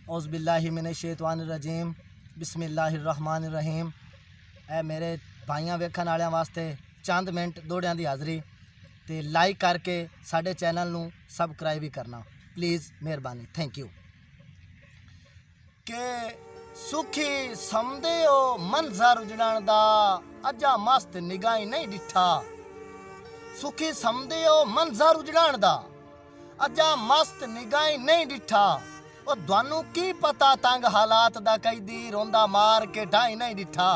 औज़ुबिल्लाहि मिनश्शैतानिर्रजीम बिस्मिल्लाहिर्रहमानिर्रहीम। ए मेरे भाइयों वेखण वालियां वास्ते चंद मिनट दोड़ियां दी हाज़री ते लाइक करके साडे चैनल नूं सबसक्राइब भी करना प्लीज़, मेहरबानी, थैंक यू। के सुखी समदे हो मंजर उजड़न दा, अजा मस्त निगाही नहीं डिठा। सुखी समदे हो मंजर उजड़न दा, अजा मस्त निगाही नहीं डिठा। ओ द्वानू की पता तंग हालात दा कैदी रोंदा मार के ढाई नहीं डिठा।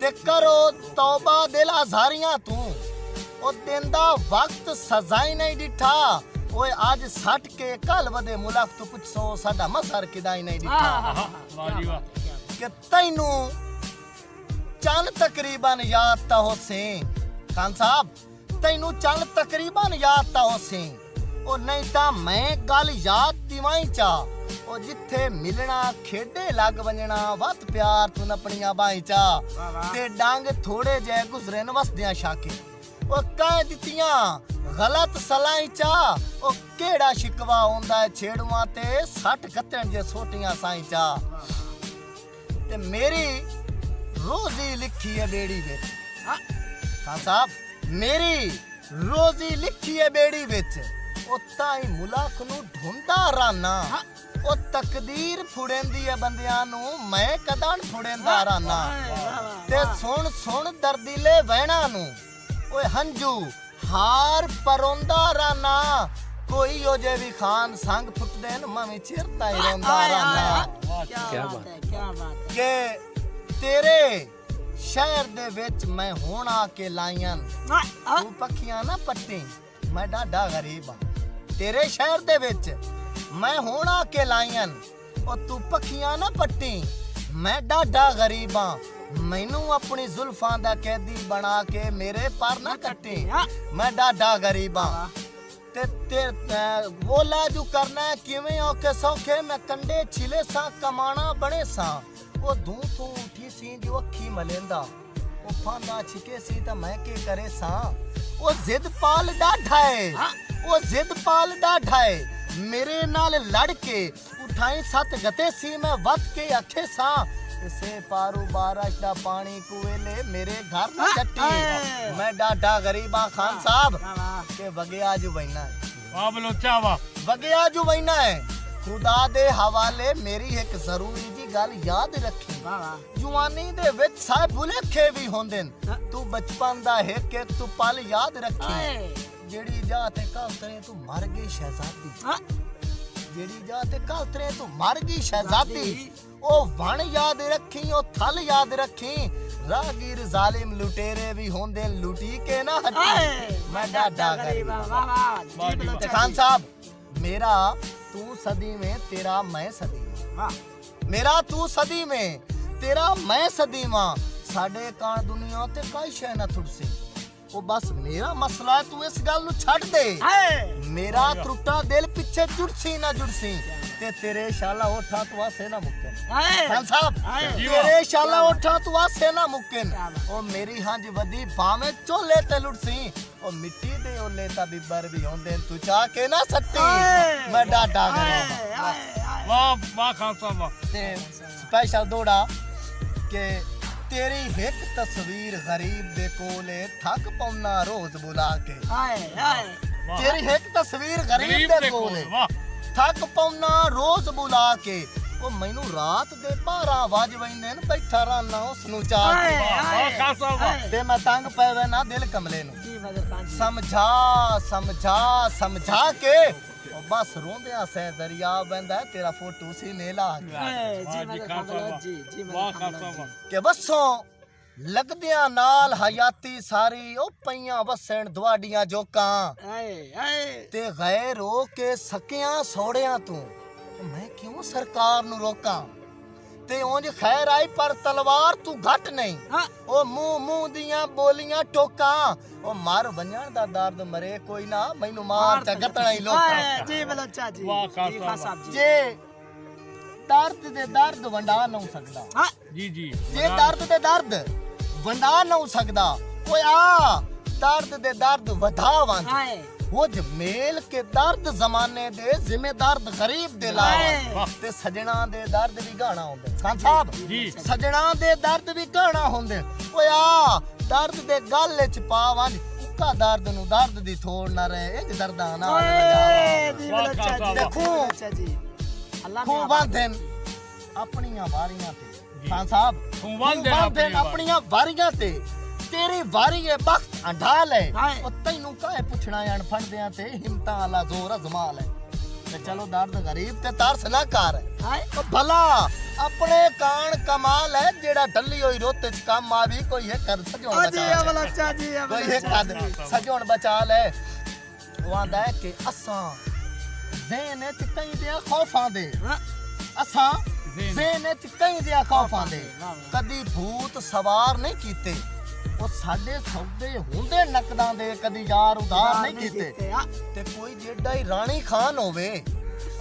ते करो तौबा दिल आज़ारियां तू, ओ देंदा वक्त सजाई नहीं डिठा। ओए आज सट के कल वदे मुलाक तू पुछो साडा मसर किदाई नहीं डिठा। के तैनू चल तकरीबन याद ता होसे खान साहब, तैनू चल तकरीबन याद ता होसे। ओ नहीं ता मैं गल याद दिवाई चा, ओ जिथे मिलना खेडे लग वंजना वत प्यार तू अपनियां बाई चा। ते डांग थोड़े जे गुजरे न वसदियां शाके, ओ कह दित्तियां गलत सलाई चा। ओ केड़ा शिकवा होंदा है छेड़ुआं ते सट कत्तण जे सोटियां साई चा। ते मेरी रोजी लिखी है बेड़ी विच खान साहब, मेरी रोजी लिखी है बेड़ी विच। ओ ताई मुलाक नू ढूंढा राना, ओ तकदीर फुड़ेंदी है बंदियां नू मैं कदन फुड़ेंदा राना। ते सुन सुन दर्दीले वहना नू, ओए हंजू हार परोंदा राना। कोई ओ जे भी खान संग फुटदे न मैं चिरता ही रोंदा राना। क्या बात है, क्या बात है। के तेरे शहर दे विच मैं होना के लायन, तू पखियां ना पट्टी मैं डाडा गरीब हां। तेरे शहर दे विच मैं होना के लायन, ओ तू पखियां ना पट्टी मैं डाडा गरीब हां। मैनू अपनी जुल्फां दा कैदी बना के मेरे पर ना कट्टी मैं डाडा गरीब हां। ते वो लाजू करना किवें औखे सौखे मैं कंडे छिले सा कमाना बने सा। ओ दूं तू उठी सी जो अखी मलेंदा, ओ फांदा छिके सी ता मैं के करे सा। ओ जिद पाल डाढ़ा है, ओ जिद पाल डाढ़ा है। मेरे नाल लड़ के उठाई सत गते सी मैं वत के अखे सा। इसे पारू बारिश दा पानी कुएले मेरे घर न चट्टी मैं डाढ़ा गरीबा खान साहब के वगया जू बहना है। वाह बलोचा वाह, वगया जू बहना है। खुदा दे हवाले मेरी एक जरूरी जी गल याद रखी, जुआनी दे विच सारे भुलेखे भी होंदे न। तू बचपन दा एक एक तू पल याद रखी। जेड़ी जाते कल तरे तू मर गई शहजादी, जेड़ी जाते कल तरे तू मर गई शहजादी। ओ वण याद रखी, ओ थल याद रखी। रागीर जालिम लुटेरे भी होंदे लुटी के ना हटी मैं डाडा गरीब। खान साहब मेरा तू सदी में तेरा मैं सदी में, मेरा तू सदी में तेरा मैं सदी मां। साडे कान दुनिया ते काई शै ना थुड़सी। ओ बस मेरा मसला है तू इस गल नू छड़ दे। मेरा त्रुटा दिल पिछे जुड़सी ना जुड़सी। ते तेरे शाला ओठा तू आसे ना मुक्कन खान साहब, तेरे शाला ओठा तू आसे ना मुक्कन। ओ मेरी हंज वदी भावे चोले ते लुड़सी। ओ मिट्टी दे ओले ता बिबर भी होंदे तू चाह के ना सट्टी मैं डाडा गरीब। वाह वाह खान साहब वाह। ते स्पेशल दौड़ा के तेरी एक तस्वीर गरीब दे कोले थक पौना रोज बुला के। तेरी एक तस्वीर गरीब दे कोले थक पौना रोज बुला के। ओ मैनू रात दे 12 वज वैंदे न बैठा रहना उस नु चाह के। ते मैं तंग पैवे ना दिल कमले नु समझा समझा समझा के। ओ बस रोंदिया से दरिया बंदा तेरा फोटो सी नेला के बसों लगदियां नाल हयाती सारी। ओ पईयां वसण दवाडियां जोकां ते गैर हो के सकियां सोड़ियां तू मैं क्यों सरकार नु रोकां। ते उंज खैर आई पर तलवार तू घट नहीं। ओ मुंह मुंह दियां बोलियां टोकां। ओ मार वंजण दा दर्द मरे कोई ना मैनू मार च गतणा ही लोकां। जी बलोचा जी, वाह जी खान साहब जी। जे दर्द दे दर्द वंडा ना सकदा, जी जी जे दर्द दे दर्द वंडा ना सकदा। ओए आ दर्द दे दर्द वधा वंज वो जमेल के दर्द जमाने दे जिम्मेदार गरीब दे लाए वाह। ते सजना दे दर्द भी गाना होंदे खान साहब जी सजना दे दर्द भी गाना होंदे ओ आ दर्द दे गल च पावां उका दर्द नु दर्द दी थोड़ ना रहे इंज दर्दा ना ओए जी वाह, बलच्चा जी देखो। बलच्चा जी अल्लाह ने खूब बांधन अपनियां वारियां ते खान साहब खूब बांधन अपनियां वारियां ते तेरी वारी है वक्त अंढाल है हाय। ओ तैनू काहे पुछना अनफड़दियां ते हिम्मतां आला जोर अजमाल है ते चलो दर्द गरीब ते तरस ना कर हाय ओ भला अपने कान कमाल है जेड़ा डल्ली होई रोते च काम आवी कोई है कर सजोण ओ जी बचा बलच्चा जी कोई है कद सजोण बचा ले वो आंदा है कि असां ज़हन च कई दे खौफां दे असां ज़हन च कई दे खौफां दे कदी भूत सवार नहीं कीते ਉਹ ਸਾਡੇ ਸੌਦੇ ਹੁੰਦੇ ਨਕਦਾਂ ਦੇ ਕਦੀ ਯਾਰ ਉਧਾਰ ਨਹੀਂ ਕੀਤੇ ਤੇ ਕੋਈ ਜਿਹੜਾ ਹੀ ਰਾਣੀ ਖਾਨ ਹੋਵੇ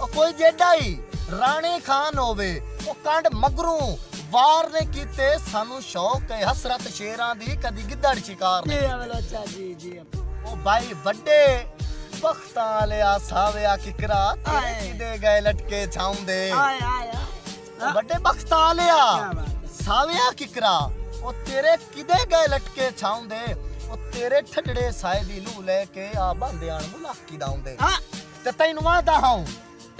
ਉਹ ਕੋਈ ਜਿਹੜਾ ਹੀ ਰਾਣੀ ਖਾਨ ਹੋਵੇ ਉਹ ਕੰਡ ਮਗਰੋਂ ਵਾਰ ਨੇ ਕੀਤੇ ਸਾਨੂੰ ਸ਼ੌਕ ਹੈ ਹਸਰਤ ਸ਼ੇਰਾਂ ਦੀ ਕਦੀ ਗਿੱਦੜ ਸ਼ਿਕਾਰ ਜੀ ਨਹੀਂ ਬਲच्चा ਜੀ ਜੀ ਉਹ ਬਾਈ ਵੱਡੇ ਬਖਤਾਂ ਵਾਲਿਆ ਸਾਵਿਆ ਕਿਕਰਾ ਤੇ ਦੇ ਗਏ ਲਟਕੇ ਛਾਉਂਦੇ ਆਏ ਆਏ ਵੱਡੇ ਬਖਤਾਂ ਵਾਲਿਆ ਕੀ ਬਾਤ ਹੈ ਸਾਵਿਆ ਕਿਕਰਾ ਉਹ ਤੇਰੇ ਕਿਦੇ ਗਏ ਲਟਕੇ ਛਾਉਂਦੇ ਉਹ ਤੇਰੇ ਠੱਡੜੇ ਸਾਏ ਦੀ ਲੂ ਲੈ ਕੇ ਆ ਬੰਦਿਆਂ ਨੂੰ ਮੁਲਾਕੀ ਦਾਉਂਦੇ ਤੇ ਤੈਨੂੰ ਆਦਾ ਹਾਂ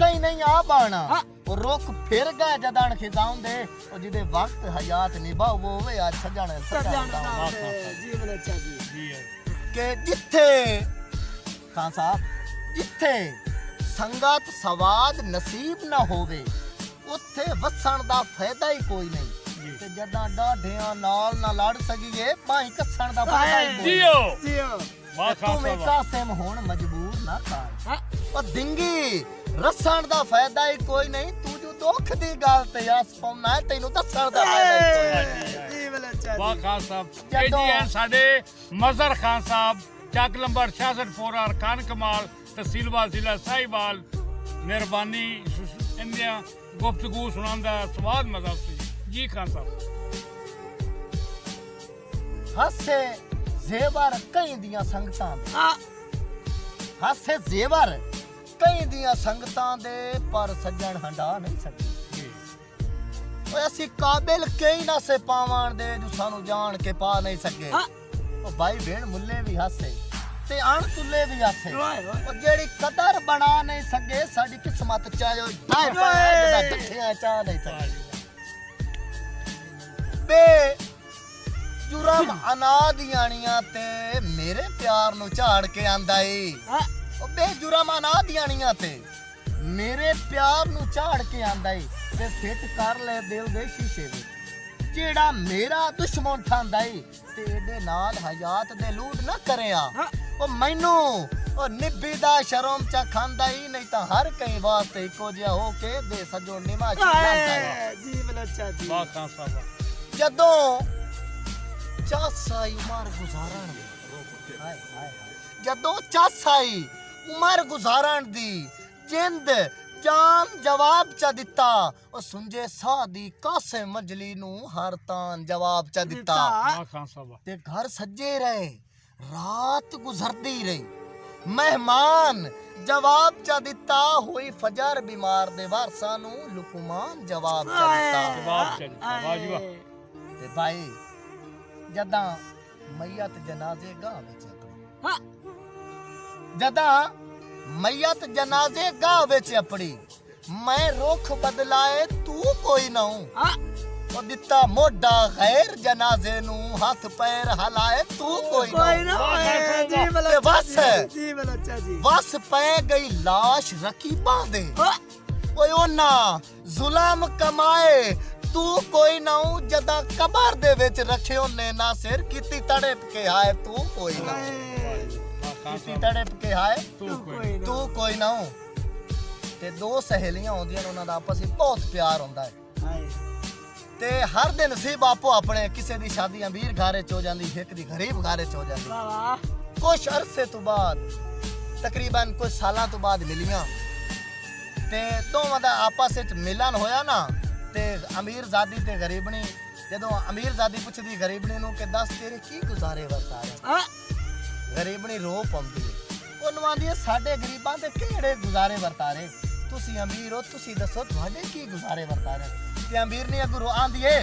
ਕਈ ਨਹੀਂ ਆ ਬਾਣਾ ਉਹ ਰੁੱਖ ਫਿਰ ਗਏ ਜਦਾਂ ਖਿਜ਼ਾਉਂਦੇ ਉਹ ਜਿਹਦੇ ਵਕਤ ਹਯਾਤ ਨਿਭਾਵੋ ਵੇ ਆ ਸਜਣ ਸਜਣ ਸਜਣ ਜੀ ਬਲच्चा ਜੀ ਜੀ ਕਿ ਜਿੱਥੇ ਖਾਨ ਸਾਹਿਬ ਜਿੱਥੇ ਸੰਗਤ ਸਵਾਦ ਨਸੀਬ ਨਾ ਹੋਵੇ ਉੱਥੇ ਵਸਣ ਦਾ ਫਾਇਦਾ ਹੀ ਕੋਈ ਨਹੀਂ ਤੇ ਜਦਾਂ ਡਾਢਿਆਂ ਨਾਲ ਨਾ ਲੜ ਸਕੀਏ ਭਾਈ ਕੱਸਣ ਦਾ ਫਾਇਦਾ ਹੀ ਕੋਈ ਜੀਓ ਜੀਓ ਵਾਹ ਤੂੰ ਖਾਲਸਾ ਮੇਕਾ ਵਾਹ ਸੇਮ ਹੋਣ ਮਜਬੂਰ ਨਾ ਕਰ ਉਹ ਡਿੰਗੀ ਰਸਣ ਦਾ ਫਾਇਦਾ ਹੀ ਕੋਈ ਨਹੀਂ ਤੂੰ ਜੋ ਦੁੱਖ ਦੀ ਗੱਲ ਤੇ ਆਸ ਪਾਉਣਾ ਹੈ ਤੈਨੂੰ ਦੱਸਣ ਦਾ ਫਾਇਦਾ ਹੀ ਕੋਈ ਨਹੀਂ ਜੀ ਬਲच्चा ਵਾਹ ਜੀ ਖਾਨ ਸਾਹਿਬ ਇਹ ਜੀ ਹੈ ਸਾਡੇ ਮਜ਼ਹਰ ਖਾਨ ਸਾਹਿਬ ਚੱਕ ਨੰਬਰ 66 ਫੋਰਾ ਖਾਨ ਕਮਾਲ ਤਹਿਸੀਲ ਜ਼ਿਲ੍ਹਾ ਸਾहिवाल ਮਿਹਰਬਾਨੀ ਇੰਡੀਆ ਗੁਫ਼ਤਗੂ ਸੁਣਾਉਂਦਾ ਸਵਾਦ ਮਜ਼ਾ ਸੀ ਜੀ ਖਾਨ ਸਾਹਿਬ ਹਾਸੇ ਜ਼ੇਵਰ ਕਈ ਦੀਆਂ ਸੰਗਤਾਂ ਦੇ ਹਾਂ ਹਾਸੇ ਜ਼ੇਵਰ ਕਈ ਦੀਆਂ ਸੰਗਤਾਂ ਦੇ ਪਰ ਸੱਜਣ ਹੰਡਾ ਨਹੀਂ ਸਕਦੇ ਜੀ ਓਏ ਅਸੀਂ ਕਾਬਿਲ ਕਈ ਨਾ ਸੇ ਪਾਵਣ ਦੇ ਜੋ ਸਾਨੂੰ ਜਾਣ ਕੇ ਪਾ ਨਹੀਂ ਸਕੇ ਹਾਂ ਉਹ ਭਾਈ ਭੈਣ ਮੁੱਲੇ ਵੀ ਹਾਸੇ ਤੇ ਅਣ ਤੁੱਲੇ ਵੀ ਹਾਸੇ ਓਏ ਓਏ ਉਹ ਜਿਹੜੀ ਕਦਰ ਬਣਾ ਨਹੀਂ ਸਕੇ ਸਾਡੀ ਕਿਸਮਤ ਚਾਹੋ ਢਾਈ ਜਿਹੜਾ ਡੱਠਿਆਂ ਚਾਹ ਨਹੀਂ ਸਕੇ ਬੇ ਜੁਰਮ ਅਨਾਦੀਆਣੀਆਂ ਤੇ ਮੇਰੇ ਪਿਆਰ ਨੂੰ ਝਾੜ ਕੇ ਆਂਦਾ ਏ ਹਾਂ ਉਹ ਬੇ ਜੁਰਮ ਅਨਾਦੀਆਣੀਆਂ ਤੇ ਮੇਰੇ ਪਿਆਰ ਨੂੰ ਝਾੜ ਕੇ ਆਂਦਾ ਏ ਤੇ ਫਿੱਟ ਕਰ ਲੈ ਦਿਲ ਦੇ ਸ਼ੀਸ਼ੇ ਵਿੱਚ ਜਿਹੜਾ ਮੇਰਾ ਦੁਸ਼ਮਣ ਠਾਂਦਾ ਏ ਤੇ ਇਹਦੇ ਨਾਲ ਹਯਾਤ ਦੇ ਲੂਟ ਨਾ ਕਰਿਆ ਉਹ ਮੈਨੂੰ ਉਹ ਨਿੱਬੀ ਦਾ ਸ਼ਰਮ ਚਾ ਖਾਂਦਾ ਹੀ ਨਹੀਂ ਤਾਂ ਹਰ ਕਈ ਵਾਸਤੇ ਇੱਕੋ ਜਿਹਾ ਹੋ ਕੇ ਦੇ ਸਜੋ ਨਿਮਾ ਚੁਲਾਂਦਾ ਜੀ ਬਲच्चा ਜੀ ਵਾਹ ਖਾਨ ਸਾਹਿਬ ਜਦੋਂ ਚਾਸਾਈ ਉਮਰ ਗੁਜ਼ਾਰਨ ਹਾਏ ਹਾਏ ਜਦੋਂ ਚਾਸਾਈ ਉਮਰ ਗੁਜ਼ਾਰਨ ਦੀ ਜਿੰਦ ਜਾਨ ਜਵਾਬ ਚਾ ਦਿੱਤਾ ਉਹ ਸੁੰਝੇ ਸਾਹ ਦੀ ਕਾਸੇ ਮੰਜਲੀ ਨੂੰ ਹਰ ਤਾਨ ਜਵਾਬ ਚਾ ਦਿੱਤਾ ਵਾਹ ਖਾਨ ਸਾਹਿਬ ਤੇ ਘਰ ਸੱਜੇ ਰਹੇ ਰਾਤ ਗੁਜ਼ਰਦੀ ਰਹੀ ਮਹਿਮਾਨ ਜਵਾਬ ਚਾ ਦਿੱਤਾ ਹੋਈ ਫਜਰ ਬਿਮਾਰ ਦੇ ਵਾਰਸਾਂ ਨੂੰ ਲੁਕਮਾਨ ਜਵਾਬ ਚਾ ਦਿੱਤਾ ਜਵਾਬ ਚੱਲ ਵਾਹ ਜੀ ਵਾਹ ਤੇ ਭਾਈ ਜਦਾਂ ਮਈਅਤ ਜਨਾਜ਼ੇ ਗਾਹ ਵਿੱਚ ਹਾਂ ਜਦਾਂ ਮਈਅਤ ਜਨਾਜ਼ੇ ਗਾਹ ਵਿੱਚ ਆਪਣੀ ਮੈਂ ਰੁੱਖ ਬਦਲਾਏ ਤੂੰ ਕੋਈ ਨਾ ਹਾਂ ਉਹ ਦਿੱਤਾ ਮੋਢਾ ਗੈਰ ਜਨਾਜ਼ੇ ਨੂੰ ਹੱਥ ਪੈਰ ਹਲਾਏ ਤੂੰ ਕੋਈ ਨਾ ਓਏ ਜੀ ਤੇ ਬਲच्चा ਬਸ ਜੀ ਬਲच्चा ਜੀ ਵਸ ਪੈ ਗਈ ਲਾਸ਼ ਰਕੀਬਾਂ ਦੇ ਓਏ ਉਹਨਾਂ ਜ਼ੁਲਮ ਕਮਾਏ ਤੂੰ ਕੋਈ ਨਾ ਜਦਾਂ ਕਬਰ ਦੇ ਵਿੱਚ ਰੱਖਿਓ ਨੇ ਨਾ ਸਿਰ ਕੀਤੀ ਤੜਪ ਕੇ ਆਏ ਤੂੰ ਕੋਈ ਨਾ ਵਾਹ ਖਾਨ ਕੀਤੀ ਸਾਹਿਬ ਤੜਪ ਕੇ ਆਏ ਤੂੰ ਕੋਈ ਤੂੰ ਕੋਈ ਨਾ ਤੇ ਦੋ ਸਹੇਲੀਆਂ ਹੁੰਦੀਆਂ ਨੇ ਉਹਨਾਂ ਦਾ ਆਪਸ ਵਿੱਚ ਬਹੁਤ ਪਿਆਰ ਹੁੰਦਾ ਹੈ ਹਾਏ ਤੇ ਹਰ ਦਿਨ ਨਸੀਬ ਆਪੋ ਆਪਣੇ ਕਿਸੇ ਦੀ ਸ਼ਾਦੀ ਅਮੀਰ ਘਰੇ ਚ ਹੋ ਜਾਂਦੀ ਇੱਕ ਦੀ ਗਰੀਬ ਘਰੇ ਚ ਹੋ ਜਾਂਦੀ ਵਾਹ ਵਾਹ ਕੁਛ ਅਰਸੇ ਤੋਂ ਬਾਅਦ ਤਕਰੀਬਨ ਕੁਝ ਸਾਲਾਂ ਤੋਂ ਬਾਅਦ ਮਿਲੀਆਂ ਤੇ ਦੋਵਾਂ ਦਾ ਆਪਸ ਵਿੱਚ ਮਿਲਨ ਹੋਇਆ ਨਾ ਤੇ ਅਮੀਰਜ਼ਾਦੀ ਤੇ ਗਰੀਬਣੀ ਜਦੋਂ ਅਮੀਰਜ਼ਾਦੀ ਪੁੱਛਦੀ ਗਰੀਬਣੀ ਨੂੰ ਕਿ ਦੱਸ ਤੇਰੇ ਕੀ ਗੁਜ਼ਾਰੇ ਵਰਤਾ ਰਿਹਾ ਹਾਂ ਗਰੀਬਣੀ ਰੋ ਪਾਉਂਦੀ ਹੈ ਉਹਨੂੰ ਆਂਦੀ ਹੈ ਸਾਡੇ ਗਰੀਬਾਂ ਦੇ ਕਿਹੜੇ ਗੁਜ਼ਾਰੇ ਵਰਤਾਰੇ ਤੁਸੀਂ ਅਮੀਰ ਹੋ ਤੁਸੀਂ ਦੱਸੋ ਤੁਹਾਡੇ ਕੀ ਗੁਜ਼ਾਰੇ ਵਰਤਾਰੇ ਤੇ ਅਮੀਰ ਨੇ ਅੱਗੋਂ ਆਂਦੀ ਹੈ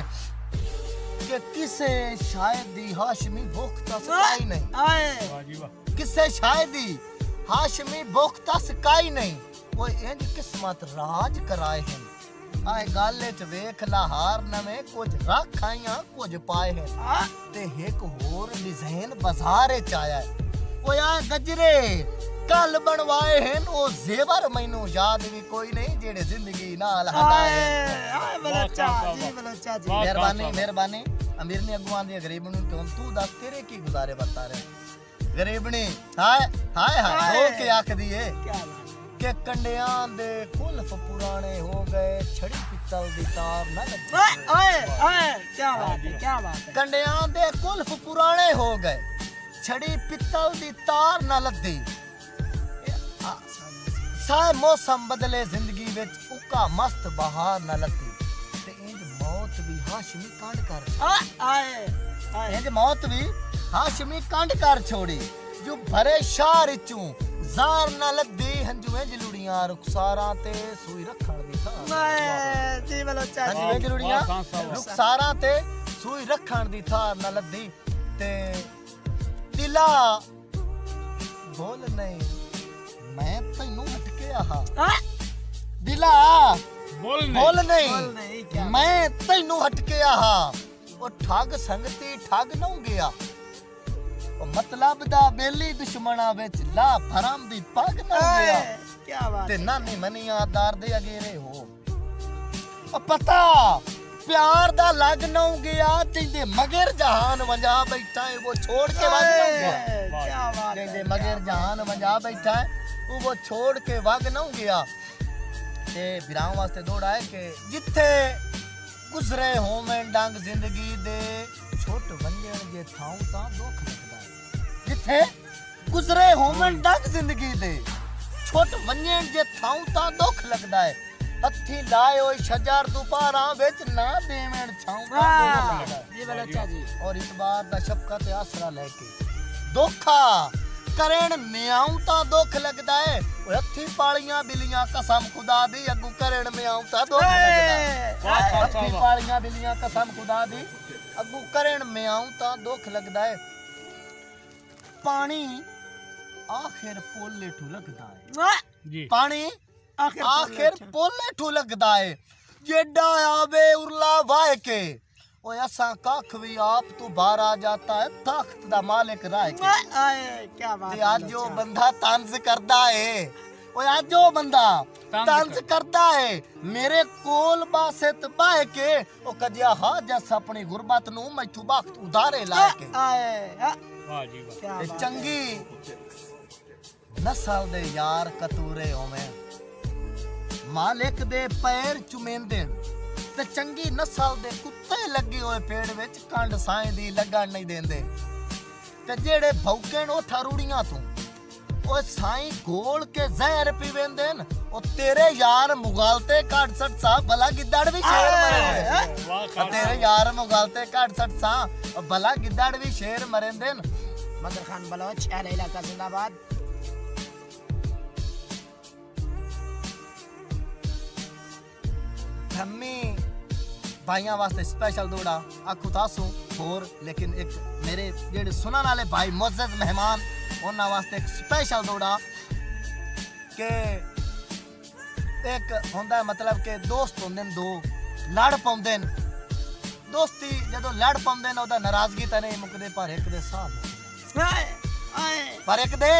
ਕਿ ਕਿਸੇ ਸ਼ਾਇਦ ਦੀ ਹਾਸ਼ਮੀ ਭੁੱਖ ਤਾਂ ਸਕਾਈ ਨਹੀਂ ਆਏ ਵਾਹ ਜੀ ਵਾਹ ਕਿਸੇ ਸ਼ਾਇਦ ਦੀ ਹਾਸ਼ਮੀ ਭੁੱਖ ਤਾਂ ਸਕਾਈ ਨਹੀਂ ਉਹ ਇੰਜ ਕਿਸਮਤ ਰਾਜ ਕਰਾਏ ਹਨ ਆਏ ਗਾਲੇ ਚ ਵੇਖ ਲਾਹਾਰ ਨਵੇਂ ਕੁਝ ਰੱਖ ਆਈਆਂ ਕੁਝ ਪਾਏ ਹਨ ਤੇ ਇੱਕ ਹੋਰ ਡਿਜ਼ਾਈਨ ਬਾਜ਼ਾਰ ਚ ਆਇਆ ਹੈ ਉਹ ਆ ਗਜਰੇ ਕੱਲ ਬਣਵਾਏ ਹਨ ਉਹ ਜ਼ੇਵਰ ਮੈਨੂੰ ਯਾਦ ਵੀ ਕੋਈ ਨਹੀਂ ਜਿਹੜੇ ਜ਼ਿੰਦਗੀ ਨਾਲ ਹਟਾਏ ਆਏ ਬਲੋਚਾ ਜੀ ਬਲੋਚਾ ਜੀ ਮਿਹਰਬਾਨੀ ਮਿਹਰਬਾਨੀ ਅਮੀਰ ਨੇ ਅਗਵਾਂ ਦੀ ਗਰੀਬ ਨੂੰ ਕਿਉਂ ਤੂੰ ਦੱਸ ਤੇਰੇ ਕੀ ਗੁਜ਼ਾਰੇ ਬਤਾ ਰਹੇ ਗਰੀਬਣੀ ਹਾਏ ਹਾਏ ਹਾਏ ਹੋ ਕੇ ਆਖਦੀ ਏ ਕੀ ਬਾਤ ਕਿ ਕੰਡਿਆਂ ਦੇ ਕੁਲਫ ਪੁਰਾਣੇ ਹੋ ਗਏ ਛੜੀ ਪਿੱਤਲ ਦੀ ਤਾਰ ਨਾ ਲੱਗੀ ਓਏ ਓਏ ਕੀ ਬਾਤ ਹੈ ਕੀ ਬਾਤ ਹੈ ਕੰਡਿਆਂ ਦੇ ਕੁਲਫ ਪੁਰਾਣੇ ਹੋ ਗਏ ਛੜੀ ਪਿੱਤਲ ਦੀ ਤਾਰ ਨਾ ਲੱਦੀ ਸਾਏ ਮੌਸਮ ਬਦਲੇ ਜ਼ਿੰਦਗੀ ਵਿੱਚ ਉਕਾ ਮਸਤ ਬਹਾਰ ਨਾ ਲੱਗੀ ਤੇ ਇੰਜ ਮੌਤ ਵੀ ਹਾਸ਼ਮੀ ਕੰਡ ਕਰ ਆਏ ਆਏ ਇੰਜ ਮੌਤ ਵੀ ਹਾਸ਼ਮੀ ਕੰਡ ਕਰ ਛੋੜੀ ਜੋ ਭਰੇ ਸ਼ਹਿਰ ਚੋਂ ਜ਼ਾਰ ਨਾ ਲੱਦੀ ਹੰਝੂਏ ਜਲੂੜੀਆਂ ਰੁਖਸਾਰਾਂ ਤੇ ਸੂਈ ਰੱਖਣ ਦੀ ਥਾਂ ਆਏ ਜੀ ਬਲੋਚਾ ਜੀ ਹੰਝੂਏ ਜਲੂੜੀਆਂ ਰੁਖਸਾਰਾਂ ਤੇ ਸੂਈ ਰੱਖਣ ਦੀ ਥਾਂ ਨਾ ਲੱਦੀ ਤੇ ਦਿਲਾ ਬੋਲ ਨਹੀਂ ਮੈਂ ਤੈਨੂੰ ਹਟਕਿਆ ਹਾਂ ਦਿਲਾ ਬੋਲ ਬੋਲ ਬੋਲ ਨਹੀਂ ਨਹੀਂ ਕੀ ਮੈਂ ਤੈਨੂੰ ਹਟਕਿਆ ਹਾਂ ਉਹ ਠੱਗ ਸੰਗਤੀ ਠੱਗ ਨਾ ਗਿਆ ਉਹ ਮਤਲਬ ਦਾ ਬੇਲੀ ਦੁਸ਼ਮਣਾ ਵਿੱਚ ਲਾ ਭਰਮ ਦੀ ਪੱਗ ਨਾ ਗਿਆ ਕੀ ਬਾਤ ਤੇ ਨਾਨੀ ਮਨੀਆਂ ਦਰ ਦੇ ਅਗੇਰੇ ਹੋ ਉਹ ਪਤਾ ਪਿਆਰ ਦਾ ਲੱਗ ਨਾ ਗਿਆ ਜਿੰਦੇ ਮਗਰ ਜਹਾਨ ਵੰਜਾ ਬੈਠਾ ਏ ਉਹ ਛੋੜ ਕੇ ਵਗ ਨਾ ਗਿਆ ਕੀ ਬਾਤ ਜਿੰਦੇ ਮਗਰ ਜਹਾਨ ਵੰਜਾ ਬੈਠਾ ਏ ਉਹ ਛੋੜ ਕੇ ਵਗ ਨਾ ਗਿਆ ਤੇ ਵਿਰਾਮ ਵਾਸਤੇ ਦੌੜਾਏ ਕਿ ਜਿੱਥੇ ਗੁਜ਼ਰੇ ਹੋਵੇਂ ਡੰਗ ਜ਼ਿੰਦਗੀ ਦੇ ਛੁੱਟ ਵੰਜਣ ਜੇ ਥਾਂ ਤਾਂ ਦੁੱਖ ਲੱਗਦਾ ਹੈ ਜਿੱਥੇ ਗੁਜ਼ਰੇ ਹੋਵੇਂ ਡੰਗ ਜ਼ਿੰਦਗੀ ਦੇ ਛੁੱਟ ਵੰਜਣ ਜੇ ਥਾਂ ਤਾਂ ਦੁੱਖ ਲੱਗਦਾ ਹੈ ਹੱਥੀ ਲਾਏ ਹੋਏ ਸ਼ਜਰ ਦੁਪਾਰਾਂ ਵਿੱਚ ਨਾ ਦੇਵਣ ਛਾਂ ਤਾਂ ਦੁੱਖ ਲੱਗਦਾ ਹੈ ਜੀ ਬਲੋਚਾ ਜੀ ਔਰ ਇਤਬਾਰ ਦਾ ਸ਼ਫਕਤ ਤੇ ਆਸਰਾ ਲੈ ਕੇ ਦੋਖਾ ਕਰਨ ਮਿਆਉ ਤਾਂ ਦੁੱਖ ਲੱਗਦਾ ਏ ਉਹ ਹੱਥੀ ਪਾਲੀਆਂ ਬਿੱਲੀਆਂ ਕਸਮ ਖੁਦਾ ਦੀ ਅੱਗੂ ਕਰਨ ਮਿਆਉ ਤਾਂ ਦੁੱਖ ਲੱਗਦਾ ਏ ਹੱਥੀ ਪਾਲੀਆਂ ਬਿੱਲੀਆਂ ਕਸਮ ਖੁਦਾ ਦੀ ਅੱਗੂ ਕਰਨ ਮਿਆਉ ਤਾਂ ਦੁੱਖ ਲੱਗਦਾ ਏ ਪਾਣੀ ਆਖਿਰ ਪੋਲੇ ਠੂ ਲੱਗਦਾ ਏ ਜੀ ਪਾਣੀ ਆਖਿਰ ਪੋਲੇ ਠੂ ਲੱਗਦਾ ਏ जेडा आवे उरला वाह के ओए असा कख भी आप तू बाहर आ जाता है तख्त दा मालिक राय के आए क्या बात ते आज जो बंदा तंज करदा है ओए आज जो बंदा तंज करदा है मेरे कोल बासित बाह के ओ कजिया हा जस अपनी गुरबत नु मैथू वक्त उधारे ला के आए वाह जी वाह क्या ते बात चंगी नस्ल दे यार कतूरे होवे मालिक दे पैर चुमेंदे ते चंगी नस्ल दे कुत्ते लगे होए पेड़ विच कंड साए दी लगन नहीं देंदे ते जेड़े भौकण ओ थारूड़ियां तू ओ साई घोल के जहर पीवेंदे न ओ तेरे यार मुगालते काट सट सा भला गिद्दड़ भी शेर मरेंदे वाह तेरे यार मुगालते काट सट सा भला गिद्दड़ भी शेर मरेंदे न मदर खान बलोच अहले इलाका जिंदाबाद धम्मी भाइयों वास्ते स्पेशल दौड़ा आखू तासू होर लेकिन एक मेरे जेडे सुनने वाले भाई मुअज़्ज़ज़ मेहमान उन्हां वास्ते एक स्पेशल दौड़ा के एक होंदा है मतलब के दोस्त होंदे न दो लड़ पाउंदे न दोस्ती जदों लड़ पाउंदे न ओदा नाराजगी तां नहीं मुकदे पर एक दे साह आए आए पर एक दे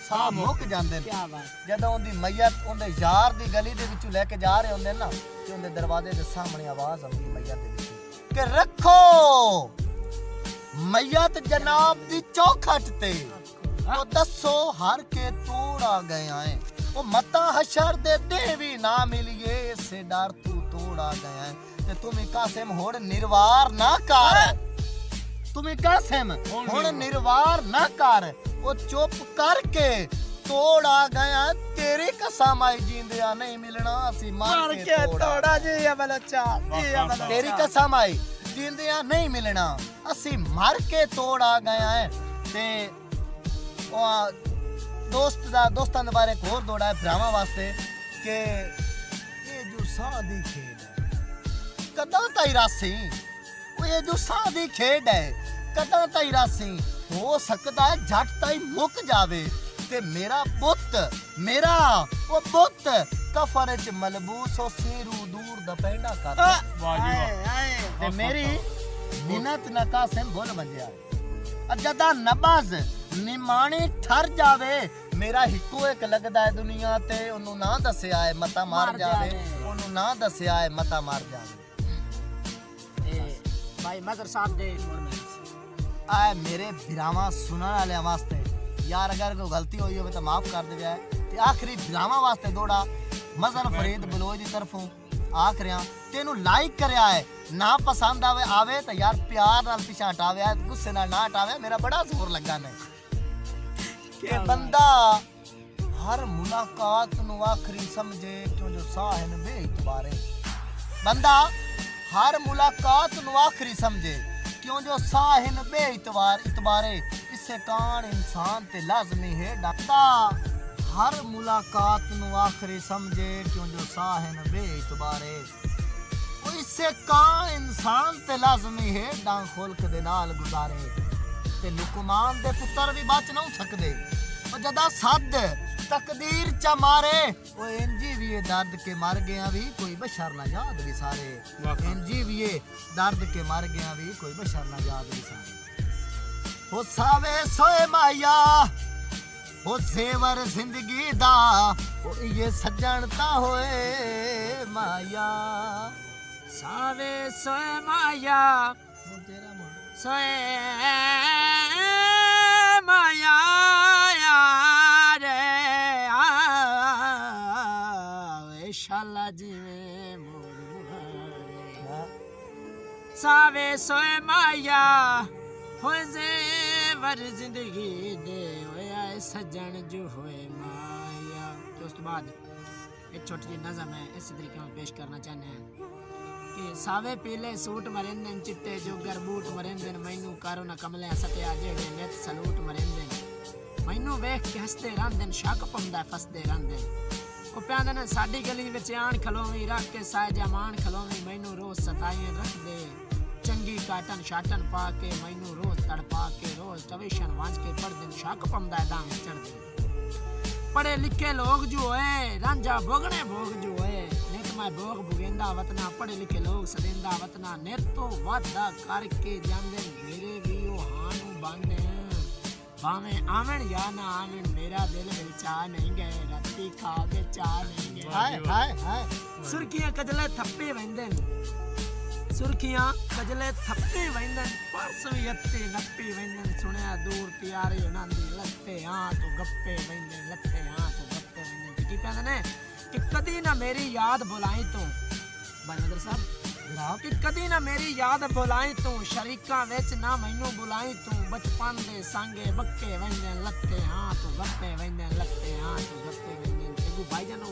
ਸਾਹ ਮੁੱਕ ਜਾਂਦੇ ਨੇ क्या बात ਜਦੋਂ ਉਹਦੀ ਮਈਤ ਉਹਦੇ ਯਾਰ ਦੀ ਗਲੀ ਦੇ ਵਿੱਚੋਂ ਲੈ ਕੇ ਜਾ ਰਹੇ ਹੁੰਦੇ ਨਾ ਤੇ ਉਹਦੇ ਦਰਵਾਜ਼ੇ ਦੇ ਸਾਹਮਣੇ ਆਵਾਜ਼ ਆਉਂਦੀ ਮਈਤ ਦੇ ਵਿੱਚ ਕਿ ਰੱਖੋ ਮਈਤ ਜਨਾਬ ਦੀ ਚੌਖਟ ਤੇ ਉਹ ਦੱਸੋ ਹਰ ਕੇ ਤੋੜਾ ਗਿਆ ਹੈ ਉਹ ਮਤਾ ਹਸ਼ਰ ਦੇ ਦੇ ਵੀ ਨਾ ਮਿਲੀਏ ਇਸੇ ਡਰ ਤੂੰ ਤੋੜਾ ਗਿਆ ਹੈ ਤੇ ਤੁਮੇ ਕਾਸਿਮ ਹੋੜ ਨਿਰਵਾਰ ਨਾ ਕਰ ਤੁਮੇ ਕਾਸਿਮ ਹੁਣ ਨਿਰਵਾਰ ਨਾ ਕਰ ਉਹ ਚੁੱਪ ਕਰਕੇ ਤੋੜ ਆ ਗਿਆ ਤੇਰੀ ਕਸਮ ਆਈ ਜਿੰਦਿਆ ਨਹੀਂ ਮਿਲਣਾ ਅਸੀਂ ਮਾਰ ਕੇ तोड़ा जी ये बलोचा जी ये बलोचा ਤੇਰੀ ਕਸਮ ਆਈ ਜਿੰਦਿਆ ਨਹੀਂ ਮਿਲਣਾ ਅਸੀਂ ਮਰ ਕੇ ਤੋੜ ਆ ਗਿਆ ਹੈ ਤੇ ਉਹ दोस्तां दे बारे एक होर दौड़ा है भरावां वास्ते कि ये जो साह दी खेड है कदां ताईं रासी वो ये जो साह दी खेड है कदां ताईं रासी हो सकदा है झट ताईं मुक जावे ते मेरा पुत्त कफन च मलबूस हो सीरू दूर दा पैंडा कर वाह जी आए वाह आए ते मेरी मिन्नत ना कासिम भुल मंजिया अजदा नबाज निमाणी ठर जावे मेरा हिक्को एक लगदा है दुनिया ते ओनू ना दस्सिया है मता मार जावे ओनू ना दस्सिया है मता मार जावे भाई मदर साहब दे मोर आए मेरे बिरावा सुनने वाले वास्ते यार अगर कोई गलती हुई हो तो माफ कर दे ते आखिरी बिरावा वास्ते दौड़ा मजर फरीद बलोच की तरफों आख रहा तेनू लाइक करया है ना पसंद आवे तो यार प्यार नाल पिछा हटावे गुस्से नाल ना हटावे मेरा बड़ा जोर लगा ने कि बंदा हर मुलाकात नु आखिरी समझे क्यों जो साहन बेइतबारे बंदा हर मुलाकात नु आखिरी समझे क्यों जो साहिन इतबारे इससे कान इंसान ते लाजमी है डाका हर मुलाकात नु आखिरी समझे क्यों जो साहिन इतबारे वो इससे कान इंसान ते लाजमी है डांग खोलक दे नाल गुजारे ते लुकमान दे पुत्र भी बच नहीं सकदे ओ जदा सद तकदीर च मारे वो इंजी भी ये दर्द के मर गया भी कोई बशर ना याद भी सारे इंजी भी ये दर्द के मर गया भी कोई बशर ना याद भी सारे हो सावे सोए माया हो सेवर जिंदगी दा हो ये सज्जनता होए माया सावे सोए माया सोए माया शाला जिवे मोड़ सावे सोए माया हो जेवर जिंदगी दे होया सजन जो होए माया। तो उस बाद एक छोटी जी नज़म है इस तरीके में पेश करना चाहते हैं कि सावे पीले सूट मरेंदन चिट्टे जोगर बूट मरेंदन मैनू कारो ना कमले सटिया जेड़े नित सलूट मरेंदन मैनू वेख के हसते रहंदन शक पौंदा फसदे रहंदन ਉਹ ਪਿਆਂਦੇ ਨੇ ਸਾਡੀ ਗਲੀ ਵਿੱਚ ਆਣ ਖਲੋਵੀਂ ਰੱਖ ਕੇ ਸਾਇ ਜਮਾਨ ਖਲੋਵੀਂ ਮੈਨੂੰ ਰੋਜ਼ ਸਤਾਈਂ ਰੱਖਦੇ ਚੰਗੀ ਕਾਟਨ ਸ਼ਾਟਨ ਪਾ ਕੇ ਮੈਨੂੰ ਰੋਜ਼ ਤੜਪਾ ਕੇ ਰੋਜ਼ ਟਵਿਸ਼ਨ ਵਾਂਝ ਕੇ ਪੜਦੇ ਸ਼ੱਕ ਪੰਦਾ ਦਾਵੇਂ ਚੜਦੇ ਪੜੇ ਲਿਖੇ ਲੋਕ ਜੋ ਹੋਏ ਰਾਂਝਾ ਭੋਗਣੇ ਭੋਗ ਜੋ ਹੋਏ ਨਿਤ ਮੈਂ ਭੋਗ ਭੁਗੇਂਦਾ ਵਤਨਾ ਪੜੇ ਲਿਖੇ ਲੋਕ ਸਦਿੰਦਾ ਵਤਨਾ ਨਿਤ ਤੋਂ ਵਾਦਾ ਕਰਕੇ ਜਾਂਦੇ ਮੇਰੇ ਵੀ ਉਹ ਹਾਂ ਨੂੰ ਬੰਦੇ भावें आवन या ना आवन मेरा दिल में चाह नहीं गए राती खा के चाह नहीं गए हाय हाय हाय सुर्खियां कजले थप्पे वेंदन सुर्खियां कजले थप्पे वेंदन परस भी अत्ते नप्पे वेंदन सुनया दूर प्यारे नंदी लत्ते हां तो गप्पे वेंदन लत्ते हां तो गप्पे वेंदन की कहंदे ने कि कदी ना मेरी याद बुलाई तू बंदर साहब कि कदी ना मेरी याद बुलाई तू शरीका विच ना मैनू बुलाई तू बचपन दे संगे बक्के वेंदे लत्ते हां तू गप्पे वेंदे लत्ते हां तू गप्पे वेंदे ते भाई जानो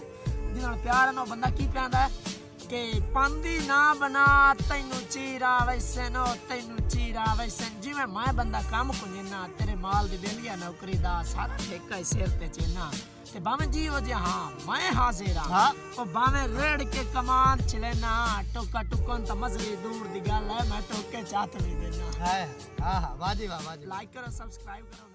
जिन्हां प्यार नो बंदा की प्यांदा है कि पांदी ना बना तैनू चीरा वैसे नो तैनू चीरा वैसे जिवें मैं बंदा काम कुंजना तेरे माल दी बेलिया नौकरी दा सारा ठेका सिर ते चेना ते बावे जी हो जे हां मैं हाजिर हां ओ बावे रेड़ के कमान चलेना टोका टुकन त मजली दूर दी गल है मैं टोके चाहत नहीं देना हाय हां वाह जी वाह लाइक करो सब्सक्राइब करो।